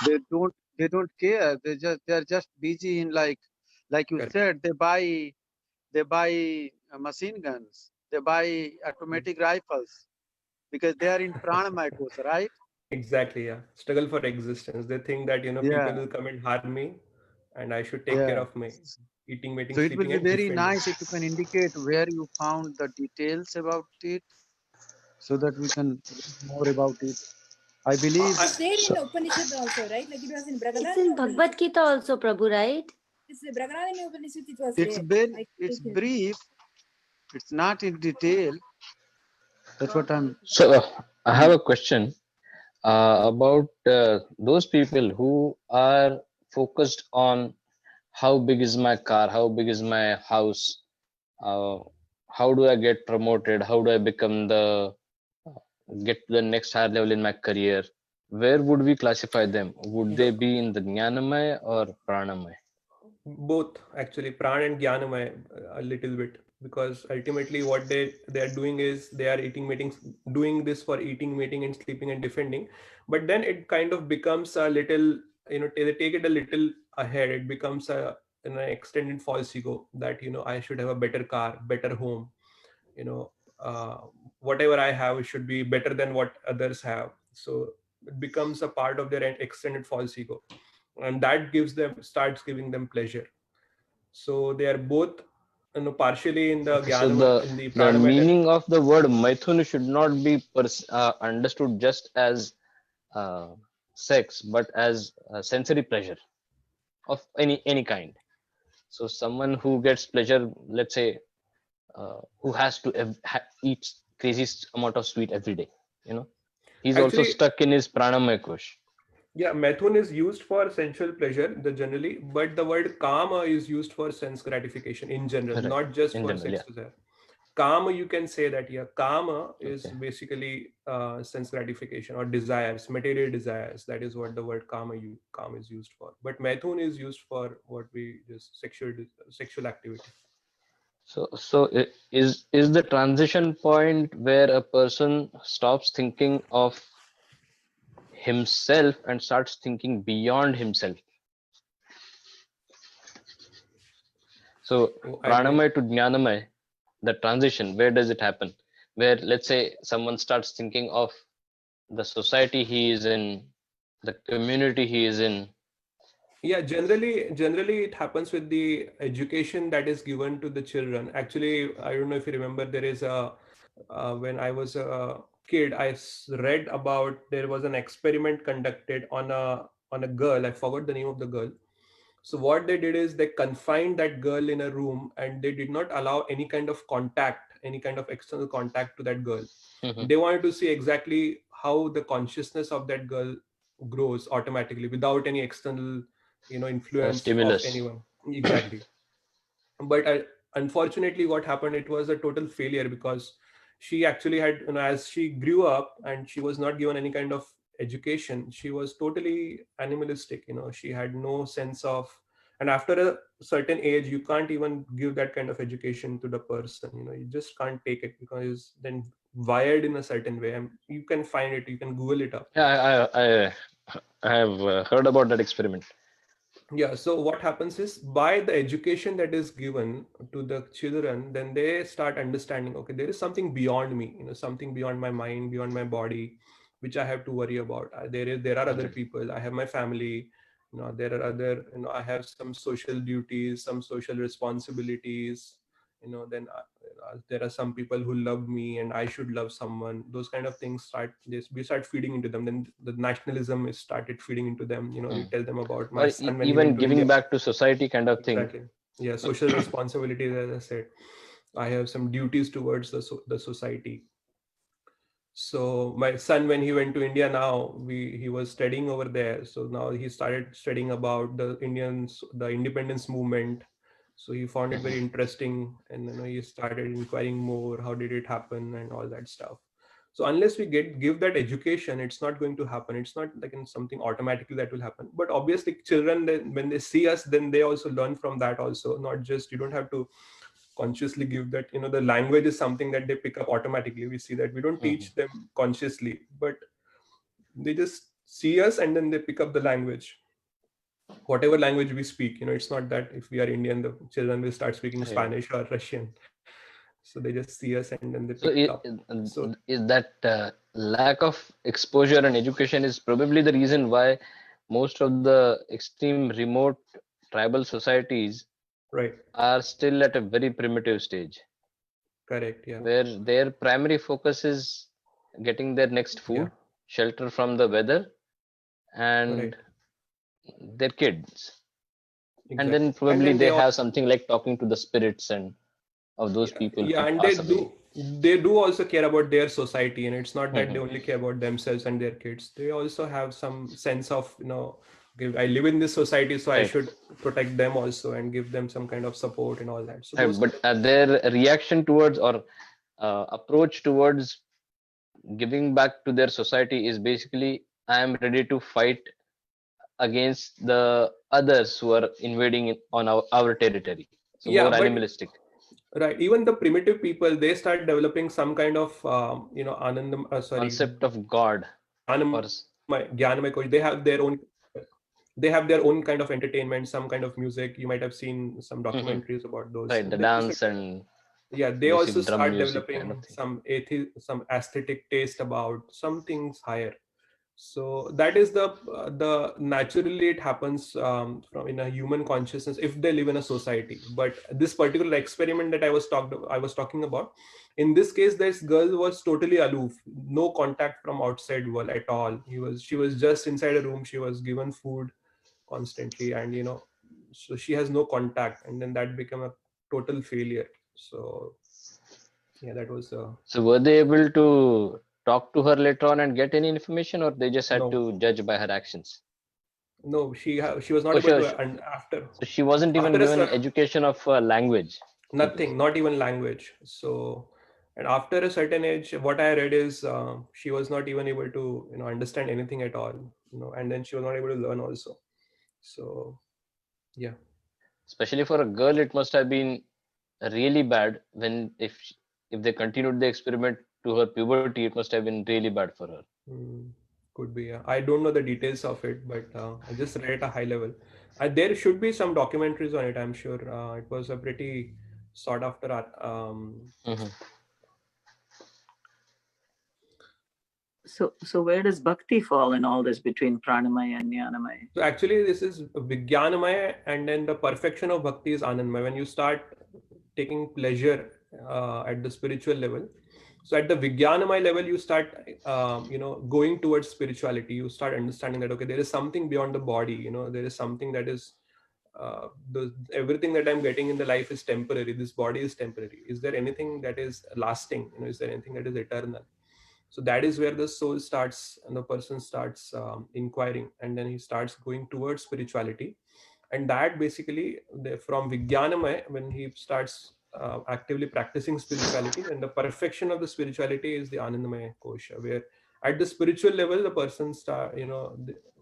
They don't care. They're just busy in like you Correct. said, they buy machine guns, they buy automatic rifles because they are in pranamaya kosa, right? Exactly. Yeah. Struggle for existence. They think that people Yeah, will come and harm me, and I should take care yeah. of my eating, mating, So it will sleeping, be and very defending. nice if you can indicate where you found the details about it so that we can read more about it. I believe It's there in the Upanishad also, right? Like it was in It's Bragadani in Bhagavad Gita also, Prabhu, right? It's the Bragadani Upanishad, it was it's there. it's brief, it's not in detail. That's what I'm. So I have a question about those people who are focused on how big is my car, how big is my house, uh, how do I get promoted, how do I become get to the next higher level in my career. Where would we classify them? Would they be in the Jnanamaya or Pranamaya? Both actually, pran and jnanamaya, a little bit, because ultimately what they are doing is they are eating, mating, doing this for eating, mating, and sleeping and defending. But then it kind of becomes a little, they take it a little ahead. It becomes an extended false ego that I should have a better car, better home, you know uh, whatever I have should be better than what others have. So it becomes a part of their extended false ego, and that starts giving them pleasure. So they are both partially in the Okay, so in the the pranamaya level. meaning of the word Maithun should not be understood just as uh, sex, but as sensory pleasure of any kind. So someone who gets pleasure, let's say, who has to eat crazy amount of sweet every day, he's also Actually, stuck in his pranamaya kosh. yeah, methun is used for sensual pleasure, generally, but the word kama is used for sense gratification in general, Right. not just In for general, sex yeah. desire. Kama, you can say that, yeah, kama is Okay. basically sense gratification or desires, material desires. That is what the word kama is used for. But methun is used for what we just sexual activity. Is the transition point where a person stops thinking of himself and starts thinking beyond himself? So Oh, I mean, pranamaya to jnanamaya, the transition, where does it happen? Where, let's say, someone starts thinking of the society he is in, the community he is in. yeah, generally it happens with the education that is given to the children. Actually, I don't know if you remember, there is a when I was a kid, read about, there was an experiment conducted on a girl. I forgot the name of the girl. So what they did is they confined that girl in a room and they did not allow any kind of contact, any kind of external contact to that girl. Mhm. They wanted to see exactly how the consciousness of that girl grows automatically without any external, influence of Stimulus. anyone. Exactly. But unfortunately, what happened, it was a total failure, because she actually had, as she grew up and she was not given any kind of education, she was totally animalistic. She had no sense of, and after a certain age you can't even give that kind of education to the person. You just can't take it, because then wired in a certain way. And you can find it, you can Google it up. Yeah, I have heard about that experiment. Yeah, so what happens is, by the education that is given to the children, then they start understanding, okay, there is something beyond me, something beyond my mind, beyond my body, which I have to worry about. There are other Okay. people, I have my family, there are other, I have some social duties, some social responsibilities, then there are some people who love me and I should love someone. Those kind of things we start feeding into them. Then the nationalism is started feeding into them. You tell them about my Or son when he even went to giving India. back to society kind of thing. Exactly. Yeah, social responsibilities, as I said. I have some duties towards the society. So my son, when he went to India, now he was studying over there. So now he started studying about the independence movement. So he found it very interesting, and he started inquiring more. How did it happen, and all that stuff. So unless we give that education, it's not going to happen. It's not like in something automatically that will happen. But obviously, children, when they see us, then they also learn from that also. Not just, you don't have to consciously give that. The language is something that they pick up automatically. We see that we don't teach them consciously, but they just see us and then they pick up the language, whatever language we speak. It's not that if we are Indian, the children will start speaking Yeah. Spanish or Russian. So they just see us and then they So pick up. So is that lack of exposure and education is probably the reason why most of the extreme remote tribal societies right, are still at a very primitive stage, correct, yeah, where their primary focus is getting their next food, yeah, shelter from the weather, and right, their kids. And exactly. then And probably then they have something like talking to the spirits and of those people yeah, who and pass away. they do also care about their society, and it's not that they Mhm. only care about themselves and their kids. They also have some sense of, okay, I live in this society, so I Right. should protect them also and give them some kind of support and all that. So Right, those but their reaction towards or approach towards giving back to their society is basically, I am ready to fight against the others who are invading on our territory. So yeah, more but animalistic. right, even the primitive people, they start developing some kind of anandam, sorry, Concept of God or Jnanamay Kosh. They have their own kind of entertainment, some kind of music. You might have seen some Mhm. documentaries about those. Right, the They also, dance and yeah, they also basic drum start music kind of developing thing. some aesthetic taste about some things higher. So that is the naturally it happens from in a human consciousness if they live in a society. But this particular experiment that I was talking about, in this case, this girl was totally aloof, no contact from outside world at all. She was just inside a room. She was given food constantly, and so she has no contact, and then that became a total failure. So yeah, that was So were they able to talk to her later on and get any information, or they just had no, to judge by her actions? no, she was not Oh, able sure. to. And after So she wasn't even after a given certain, education of language. nothing, not even language. So, and after a certain age, what I read is she was not even able to understand anything at all. And then she was not able to learn also. So yeah, Especially for a girl, it must have been really bad when if they continued the experiment to her puberty, it must have been really bad for her. Could be. Yeah. I don't know the details of it, but I just read at a high level. There should be some documentaries on it. I'm sure it was a pretty sought after. Mhm. So where does bhakti fall in all this between pranamaya and jnanamaya? So actually, this is Vijnanamaya, and then the perfection of bhakti is Anandamaya. When you start taking pleasure at the spiritual level, so at the Vijnanamaya level, you start, going towards spirituality. You start understanding that, okay, there is something beyond the body. There is something that is, everything that I'm getting in the life is temporary. This body is temporary. Is there anything that is lasting? Is there anything that is eternal? So that is where the soul starts and the person starts inquiring, and then he starts going towards spirituality. And that basically, from Vijnanamaya, when he starts actively practicing spirituality, and the perfection of the spirituality is the Anandamaya Kosha, where at the spiritual level, the person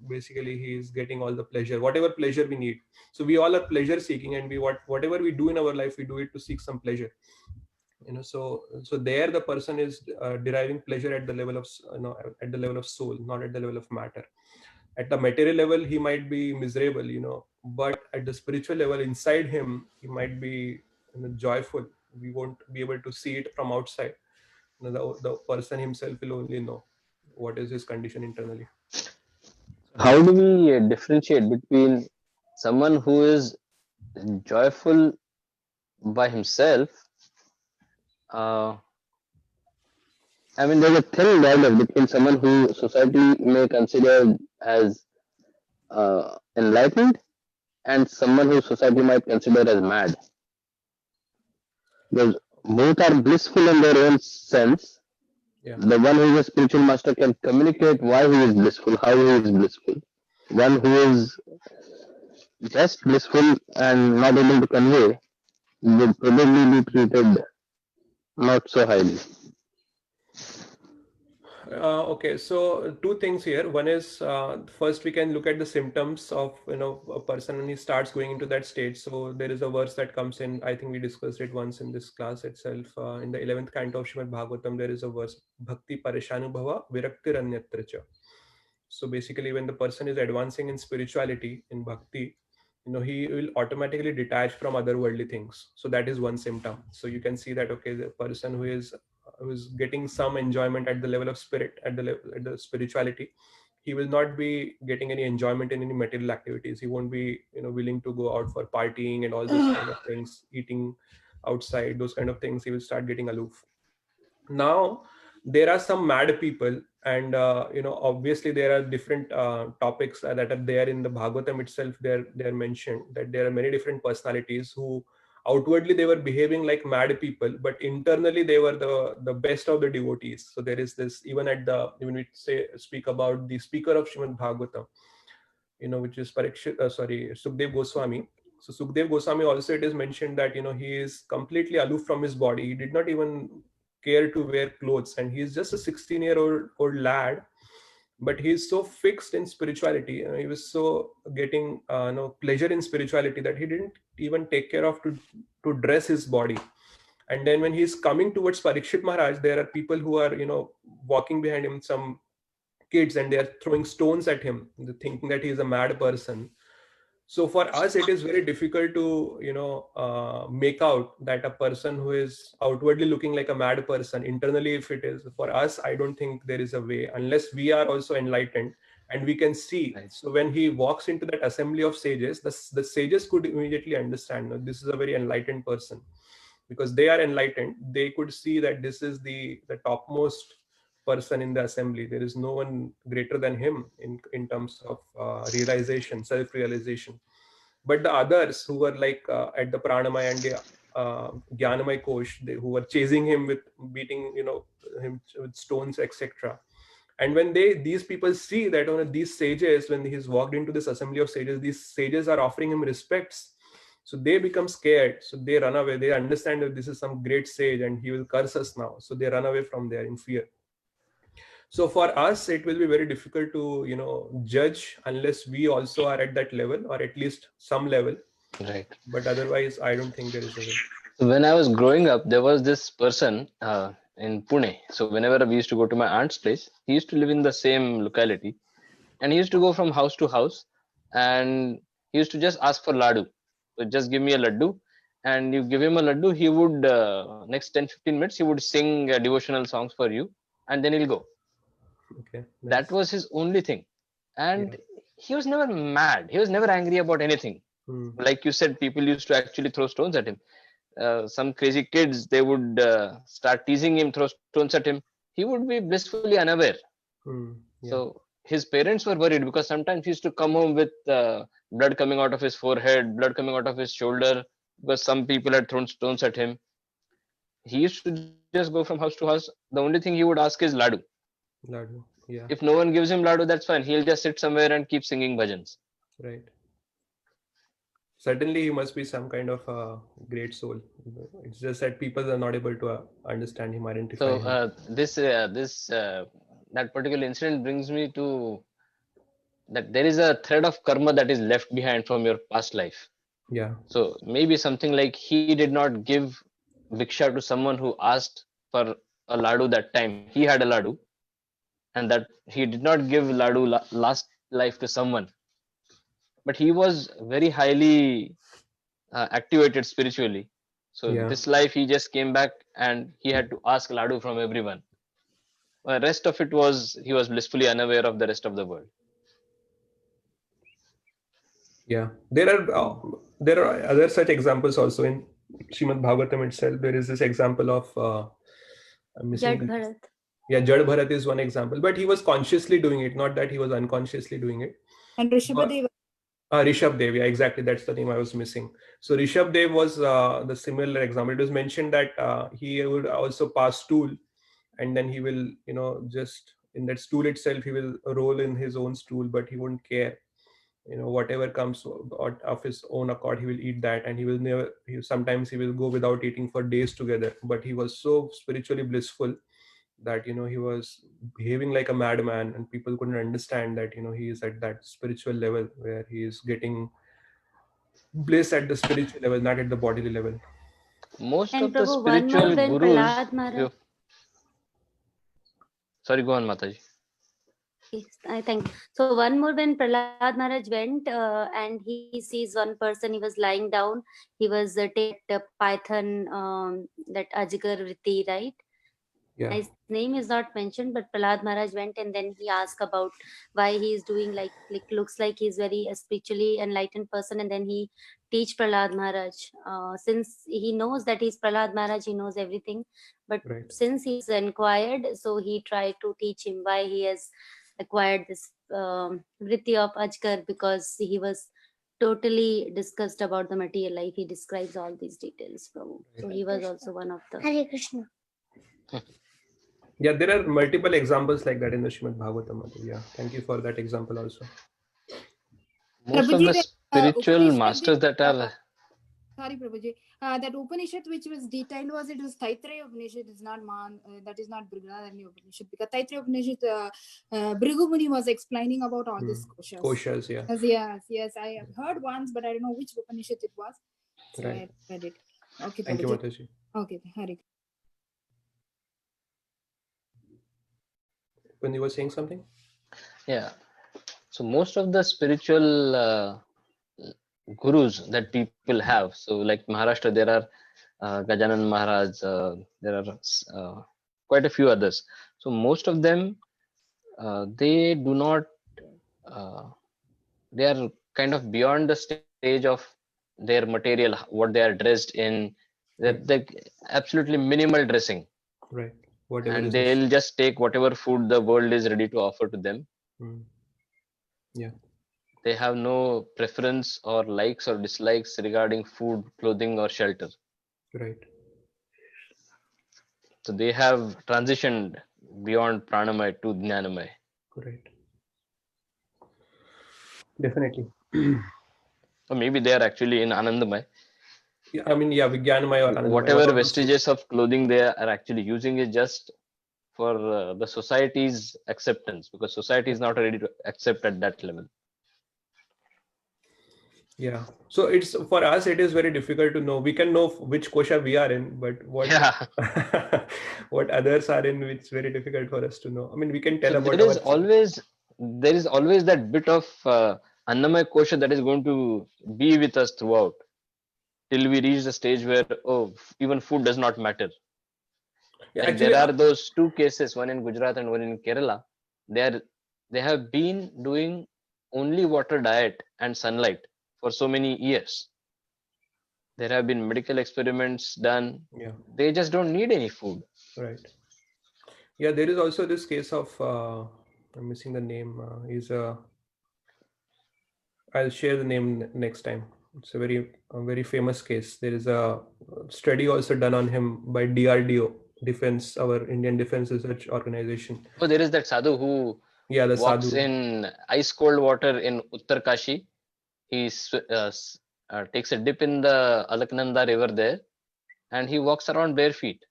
basically he is getting all the pleasure, whatever pleasure we need. So we all are pleasure seeking, and whatever we do in our life, we do it to seek some pleasure. So there the person is deriving pleasure at the level of at the level of soul, not at the level of matter. At the material level, he might be miserable, but at the spiritual level, inside him, he might be joyful. We won't be able to see it from outside. The person himself will only know what is his condition internally. How do we differentiate between someone who is joyful by himself? I mean, there's a thin line between someone who society may consider as enlightened and someone who society might consider as mad. Because both are blissful in their own sense. Yeah. The one who is a spiritual master can communicate why he is blissful, how he is blissful. One who is just blissful and not able to convey will probably be treated not so highly. Okay, so two things here. One is first we can look at the symptoms of a person when he starts going into that state. So there is a verse that comes in. I think we discussed it once in this class itself. In the 11th canto of Srimad Bhagavatam, there is a verse, Bhakti Parishanubhava Viraktir Anyatra Cha. So basically, when the person is advancing in spirituality, in bhakti, he will automatically detach from other worldly things. So that is one symptom. So you can see that, okay, the person who is getting some enjoyment at the level of spirit, at the spirituality, he will not be getting any enjoyment in any material activities. He won't be willing to go out for partying and all those kind of things, eating outside, those kind of things. He will start getting aloof. Now there are some mad people, and obviously there are different topics that are there in the Bhagavatam itself. They're mentioned that there are many different personalities who outwardly they were behaving like mad people, but internally they were the best of the devotees. So there is this, even when we speak about the speaker of Srimad Bhagavatam, which is Sukdev Goswami. So Sukdev Goswami also, it is mentioned that he is completely aloof from his body. He did not even care to wear clothes, and he's just a 16-year-old lad, but he's so fixed in spirituality. He was so getting pleasure in spirituality that he didn't even take care of to dress his body. And then when he's coming towards Parikshit Maharaj, there are people who are walking behind him, some kids, and they are throwing stones at him, thinking that he is a mad person. So for us, it is very difficult to make out that a person who is outwardly looking like a mad person, internally, if it is, for us, I don't think there is a way, unless we are also enlightened and we can see. Right. So when he walks into that assembly of sages, the sages could immediately understand, no, this is a very enlightened person, because they are enlightened. They could see that this is the topmost person in the assembly. There is no one greater than him in terms of realization, self-realization. But the others who were like at the Pranamaya and the Jnanamaya Kosh, who were chasing him with beating him with stones, etc. And when these people see that these sages, when he's walked into this assembly of sages, these sages are offering him respects, so they become scared. So they run away. They understand that this is some great sage and he will curse us now. So they run away from there in fear. So for us, it will be very difficult to judge unless we also are at that level, or at least some level. Right. But otherwise, I don't think there is a way. So when I was growing up, there was this person in Pune. So whenever we used to go to my aunt's place, he used to live in the same locality, and he used to go from house to house, and he used to just ask for laddu. So just give me a laddu, and you give him a laddu, he would next 10-15 minutes he would sing devotional songs for you, and then he'll go. Okay. That Nice. was his only thing, and Yeah. he was never mad. He was never angry about anything. Hmm. Like you said, people used to actually throw stones at him. Some crazy kids, they would start teasing him, throw stones at him. He would be blissfully unaware. Hmm. Yeah. So his parents were worried because sometimes he used to come home with blood coming out of his forehead, blood coming out of his shoulder, because some people had thrown stones at him. He used to just go from house to house. The only thing he would ask is laddu. Laddu. Yeah. If no one gives him laddu, that's fine. He'll just sit somewhere and keep singing bhajans. Right. Certainly, he must be some kind of a great soul. It's just that people are not able to understand him, identify So him. that particular incident brings me to that there is a thread of karma that is left behind from your past life. Yeah. So maybe something like he did not give Viksha to someone who asked for a laddu that time. He had a laddu, and that he did not give laddu last life to someone. But he was very highly activated spiritually. So Yeah. this life he just came back and he had to ask laddu from everyone. The rest of it was he was blissfully unaware of the rest of the world. Yeah. There are other such examples also in Srimad Bhagavatam itself. There is this example of I'm missing Jad the- Bharat. Yeah, Jad Bharat is one example, but he was consciously doing it, not that he was unconsciously doing it. And Rishabhadeva. Rishabh Dev, yeah, exactly. That's the name I was missing. So Rishabh Dev was the similar example. It was mentioned that he would also pass stool, and then he will, just in that stool itself, he will roll in his own stool, but he won't care. Whatever comes out of his own accord, he will eat that, and he will never. Sometimes he will go without eating for days together. But he was so spiritually blissful that he was behaving like a madman, and people couldn't understand that he is at that spiritual level where he is getting bliss at the spiritual level, not at the bodily level. Most And of the Prabhu, one more spiritual when gurus. Prahlad Maharaj. Sorry, go on, Mataji. Yes, I think so. One more when Prahlad Maharaj went and he sees one person, he was lying down. He was taking the python, that Ajgar Vritti, right? Yeah. His name is not mentioned, but Prahlad Maharaj went and then he asked about why he is doing like looks like he's very spiritually enlightened person, and then he teach Prahlad Maharaj. Since he knows that he's Prahlad Maharaj, he knows everything, but Right. since he's inquired, so he tried to teach him why he has acquired this vritti of Ajgar, because he was totally discussed about the material life. He describes all these details from. So he was also one of the. Hare Krishna. Yeah, there are multiple examples like that in the Srimad Bhagavatam. Yeah, thank you for that example also. Most of the spiritual Upanishad masters that are. Sorry, Prabhuji. That Upanishad which was detailed was Taittiriya Upanishad. It's not that is not Brihadaranyaka Upanishad, because Taittiriya Upanishad, Bhrigu Muni was explaining about all these koshas. Koshas, yeah. Yes, I have heard once, but I don't know which Upanishad it was. So Right. I read it. Okay, Thank you, Prabhuji. Mataji. Okay, Hari. When you were saying something? Yeah. So most of the spiritual gurus that people have. So like Maharashtra, there are Gajanan Maharaj, there are quite a few others. So most of them, they do not, they are kind of beyond the stage of their material, what they are dressed in. They're absolutely minimal dressing. Right. Whatever And is they'll just take whatever food the world is ready to offer to them. Yeah. They have no preference or likes or dislikes regarding food, clothing, or shelter. Right. So they have transitioned beyond pranamaya to jnanamaya. Right. Definitely. Or maybe they are actually in anandamaya. Yeah, I mean, yeah, Vijnanamaya or Anandamaya. Whatever vestiges of clothing they are actually using is just for the society's acceptance, because society is not ready to accept at that level. Yeah. So it's for us, it is very difficult to know. We can know which kosha we are in, but what Yeah. what others are in, it's very difficult for us to know. I mean, we can tell So about there is always that bit of Annamaya kosha that is going to be with us throughout till we reach the stage where even food does not matter. Yeah, Like actually, there are those two cases, one in Gujarat and one in Kerala. They have been doing only water diet and sunlight for so many years. There have been medical experiments done. yeah, They just don't need any food. right. Yeah, there is also this case of I'm missing the name. I'll share the name next time. It's a very famous case. There is a study also done on him by DRDO, Defense, our Indian Defense Research Organization. Oh, there is that sadhu who Yeah, the walks sadhu. in ice cold water in Uttarkashi. He takes a dip in the Alaknanda river there, and he walks around bare feet,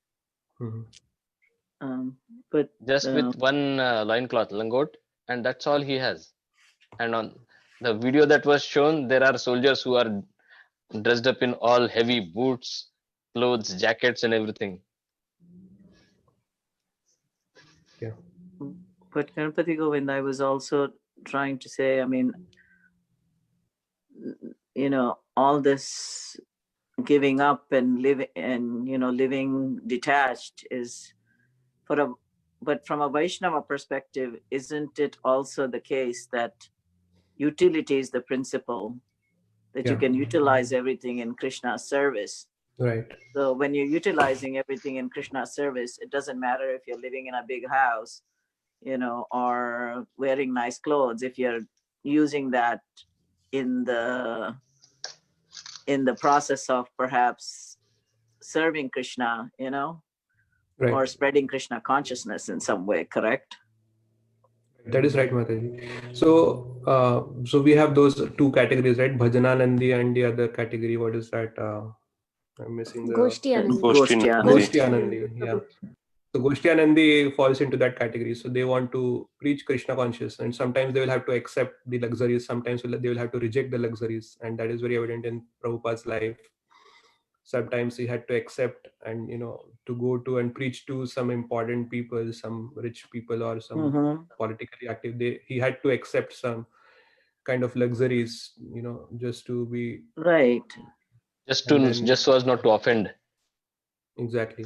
But just with one loincloth, langot, and that's all he has. And on the video that was shown, there are soldiers who are dressed up in all heavy boots, clothes, jackets, and everything. Yeah. But Ganpati Govind, I was also trying to say, I mean, all this giving up and living detached is but from a Vaishnava perspective, isn't it also the case that utility is the principle, that you can utilize everything in Krishna's service? Right. So when you're utilizing everything in Krishna's service, it doesn't matter if you're living in a big house, or wearing nice clothes. If you're using that in the process of perhaps serving Krishna, Right. or spreading Krishna consciousness in some way, correct? That is right, Mataji. So we have those two categories, right? Bhajananandi and the other category. What is that? I'm missing the Goshtianandi. Goshtianandi. Yeah. So Goshtianandi falls into that category. So they want to preach Krishna consciousness, and sometimes they will have to accept the luxuries. Sometimes they will have to reject the luxuries, and that is very evident in Prabhupada's life. Sometimes he had to accept and to go to and preach to some important people, some rich people, or some politically active. He had to accept some kind of luxuries, just to be right. Just so as not to offend. Exactly.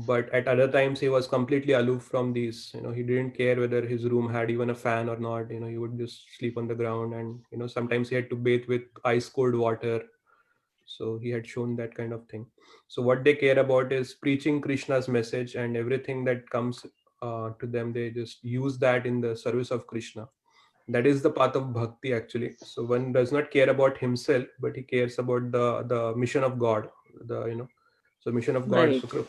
But at other times he was completely aloof from these. He didn't care whether his room had even a fan or not. He would just sleep on the ground, and sometimes he had to bathe with ice cold water. So he had shown that kind of thing. So what they care about is preaching Krishna's message, and everything that comes to them, they just use that in the service of Krishna. That is the path of bhakti, actually. So one does not care about himself, but he cares about the mission of God. So mission of God. Right. So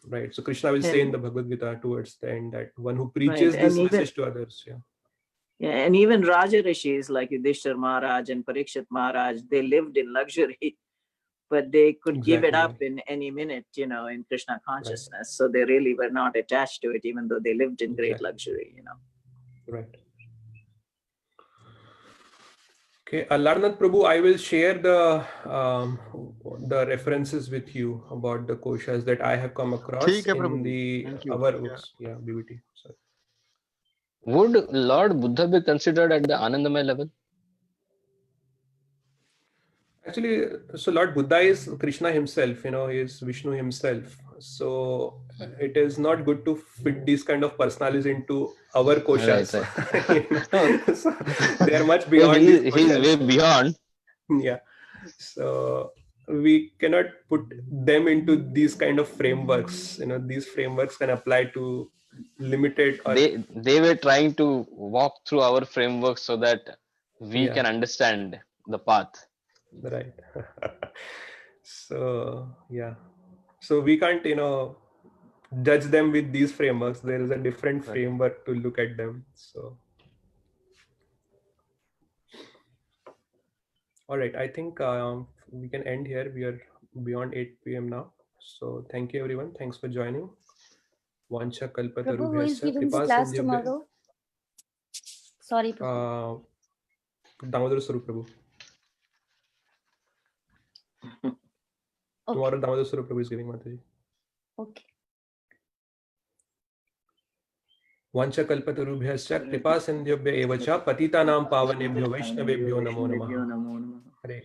right. So Krishna will say in the Bhagavad Gita towards the end that one who Right. preaches And this even- message to others. Yeah. Yeah, and even Raja Rishis like Yudhishthir Maharaj and Parikshit Maharaj, they lived in luxury, but they could give it up in any minute, in Krishna consciousness. So they really were not attached to it, even though they lived in great luxury, Right. Okay, Larnath Prabhu, I will share the references with you about the koshas that I have come across ठीक है in Prabhu. Thank you. our books. Yeah, BBT. Sorry. Would Lord Buddha be considered at the Anandamaya level? Actually, so Lord Buddha is Krishna himself, he is Vishnu himself. So it is not good to fit these kind of personalities into our koshas. Right. So they are much beyond. He's way beyond. Yeah. So we cannot put them into these kind of frameworks. These frameworks can apply to limited. Or, they were trying to walk through our framework so that we Yeah. can understand the path. Right. So yeah. So we can't, judge them with these frameworks. There is a different framework to look at them. So. All right. I think we can end here. We are beyond 8 p.m. now. So thank you, everyone. Thanks for joining. Vancha Prabhu, who is kalpatarubhyascha giving kripa this class sindhyabhya- tomorrow? Sorry, Prabhu. Damodar Swarup Prabhu. Tomorrow Damodar Swarup Prabhu is giving, Mataji. Okay. Vancha kalpatarubhyascha kripa sindhyobhya eva cha patitanam pavanebhyo vaishnavebhyo namo namaha. Hare